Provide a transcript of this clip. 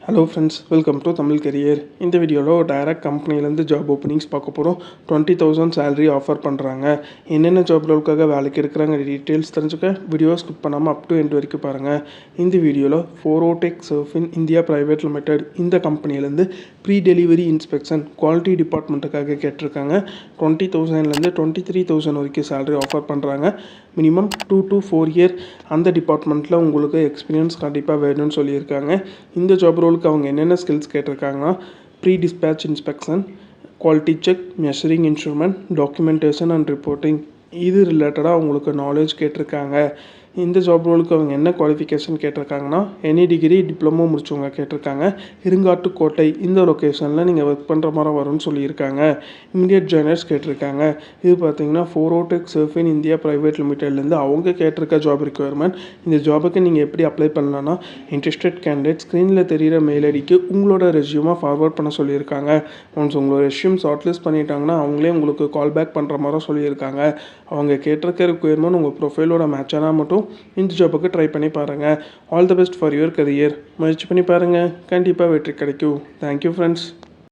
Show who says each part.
Speaker 1: Hello friends, welcome to Tamil career. இந்த வீடியோவில் direct கம்பெனிலேருந்து ஜாப் ஓப்பனிங்ஸ் பார்க்க போகிறோம். 20,000 சேலரி ஆஃபர் பண்ணுறாங்க. என்னென்ன ஜாப் ரோலுக்காக வேலைக்கு எடுக்கிறாங்க டீட்டெயில்ஸ் தெரிஞ்சுக்க வீடியோ ஸ்கிப் பண்ணாமல் அப் டு எண்ட் வரைக்கும் பாருங்கள். இந்த வீடியோவில் ஃபோரோடெக் சர்ஃபின் இந்தியா பிரைவேட் லிமிடெட் இந்த கம்பெனிலேருந்து ப்ரீ டெலிவரி இன்ஸ்பெக்ஷன் குவாலிட்டி டிபார்ட்மெண்ட்டுக்காக கேட்டிருக்காங்க. 20,000லேருந்து 23,000 வரைக்கும் சேலரி ஆஃபர் பண்ணுறாங்க. மினிமம் 2 to 4 இயர் அந்த டிபார்ட்மெண்ட்டில் உங்களுக்கு எக்ஸ்பீரியன்ஸ் கண்டிப்பாக வேணும்னு சொல்லியிருக்காங்க. இந்த ஜாப் ரோலுக்கு அவங்க என்னென்ன ஸ்கில்ஸ் கேட்டிருக்காங்கன்னா pre dispatch inspection, quality check, measuring instrument, documentation and reporting இது ரிலேட்டடாக அவங்களுக்கு நாலேஜ் கேட்டிருக்காங்க. இந்த ஜாப் ரோலுக்கு அவங்க என்ன குவாலிஃபிகேஷன் கேட்டிருக்காங்கன்னா எனி டிகிரி டிப்ளமோ முடிச்சவங்க கேட்டிருக்காங்க. இருங்காட்டுக்கோட்டை இந்த லொக்கேஷனில் நீங்கள் ஒர்க் பண்ணுற மாதிரி வரும்னு சொல்லியிருக்காங்க. இமிடியட் ஜாயினர்ஸ் கேட்டிருக்காங்க. இது பார்த்தீங்கன்னா ஃபோரோடெக் சர்ஃபின் இந்தியா பிரைவேட் லிமிடெட்லேருந்து அவங்க கேட்டிருக்க ஜாப் ரிக்குவயர்மெண்ட். இந்த ஜாபுக்கு நீங்கள் எப்படி அப்ளை பண்ணலான்னா இன்ட்ரெஸ்டட் கேண்டிடேட் ஸ்க்ரீனில் தெரிகிற மெயில் ஐடிக்கு உங்களோட ரெஸ்யூமை ஃபார்வர்ட் பண்ண சொல்லியிருக்காங்க. ஒன்ஸ் உங்களோட ரெஸ்யூம் ஷார்ட் லிஸ்ட் பண்ணிட்டாங்கன்னா அவங்களே உங்களுக்கு கால் பேக் பண்ணுற மாதிரி சொல்லியிருக்காங்க. அவங்க கேட்டிருக்க ரிக்குவயர்மெண்ட் உங்கள் ப்ரொஃபைலோட மேட்சானா மட்டும் இந்த ஜாபுக்கு ட்ரை பண்ணி பாருங்கள். All the best for your career. முயற்சி பண்ணி பாருங்கள், கண்டிப்பாக வெற்றி கிடைக்கும். Thank you friends.